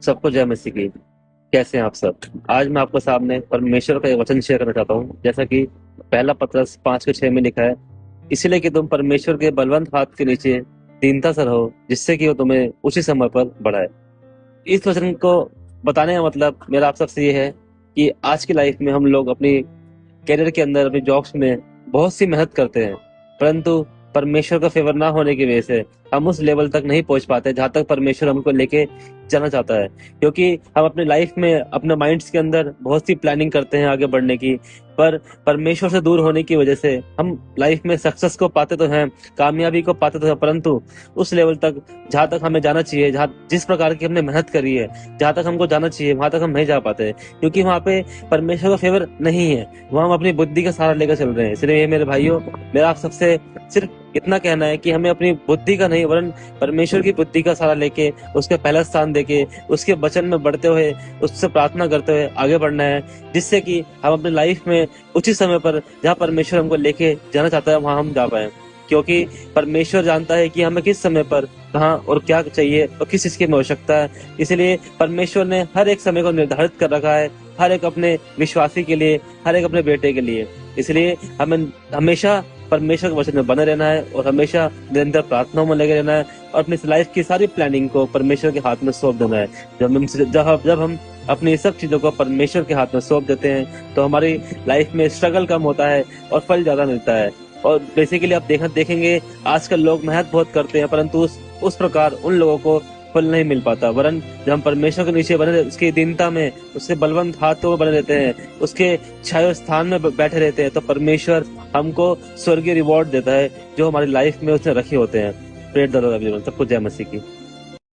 सबको जय मसीह की। कैसे हैं आप सब? आज मैं आपके सामने परमेश्वर का एक वचन शेयर करना चाहता हूँ। जैसा कि पहला पत्रस 5:6 में लिखा है, इसलिए कि तुम परमेश्वर के बलवंत हाथ के नीचे दीनता से रहो, जिससे कि वो तुम्हें उसी समय पर बढ़ाए। इस वचन को बताने का मतलब मेरा आप सबसे ये है कि आज की लाइफ में हम लोग अपनी करियर के अंदर, अपनी जॉब्स में बहुत सी मेहनत करते हैं, परंतु परमेश्वर का फेवर ना होने की वजह से हम उस लेवल तक नहीं पहुंच पाते जहां तक परमेश्वर हमको लेके जाना चाहता है। क्योंकि हम अपने लाइफ में अपने माइंड्स के अंदर बहुत सी प्लानिंग करते हैं आगे बढ़ने की, पर परमेश्वर से दूर होने की वजह से हम लाइफ में सक्सेस को पाते तो हैं, कामयाबी को पाते तो हैं, परंतु उस लेवल तक जहां तक हमें जाना चाहिए, जहां जिस प्रकार की हमने मेहनत करी है, जहां तक हमको जाना चाहिए वहां तक हम नहीं जा पाते, क्योंकि वहां पे परमेश्वर का फेवर नहीं है। वहां हम अपनी बुद्धि का सहारा लेकर चल रहे हैं। इसलिए मेरे भाइयों, मेरा आप सबसे सिर्फ इतना कहना है कि हमें अपनी बुद्धि का नहीं, वरन परमेश्वर की बुद्धि का सहारा लेके, उसके पहला स्थान देके, उसके वचन में बढ़ते हुए, उससे प्रार्थना करते हुए आगे बढ़ना है, जिससे कि हम अपनी लाइफ में उचित समय पर जहाँ परमेश्वर हमको लेके जाना चाहता है वहां हम जा पाए। क्योंकि परमेश्वर जानता है कि हमें किस समय पर कहाँ और क्या चाहिए और किस चीज की हमें आवश्यकता है। इसलिए परमेश्वर ने हर एक समय को निर्धारित कर रखा है, हर एक अपने विश्वासी के लिए, हर एक अपने बेटे के लिए। इसलिए हमें हमेशा परमेश्वर के वचन में बने रहना है और हमेशा निरंतर प्रार्थनाओं में लगे रहना है और अपनी लाइफ की सारी प्लानिंग को परमेश्वर के हाथ में सौंप देना है। जब हम अपनी सब चीजों को परमेश्वर के हाथ में सौंप देते हैं तो हमारी लाइफ में स्ट्रगल कम होता है और फल ज्यादा मिलता है। और बेसिकली आप देखेंगे आजकल लोग मेहनत बहुत करते हैं, परंतु उस प्रकार उन लोगों को फल नहीं मिल पाता। वरन जब हम परमेश्वर के नीचे बने, उसकी दीनता में, उसके बलवंत हाथों में बने रहते हैं, उसके छाया स्थान में बैठे रहते हैं, तो परमेश्वर हमको स्वर्गीय रिवॉर्ड देता है जो हमारी लाइफ में उसने रखे होते हैं। Prayer the Lord everyone. सबको जय मसीह की।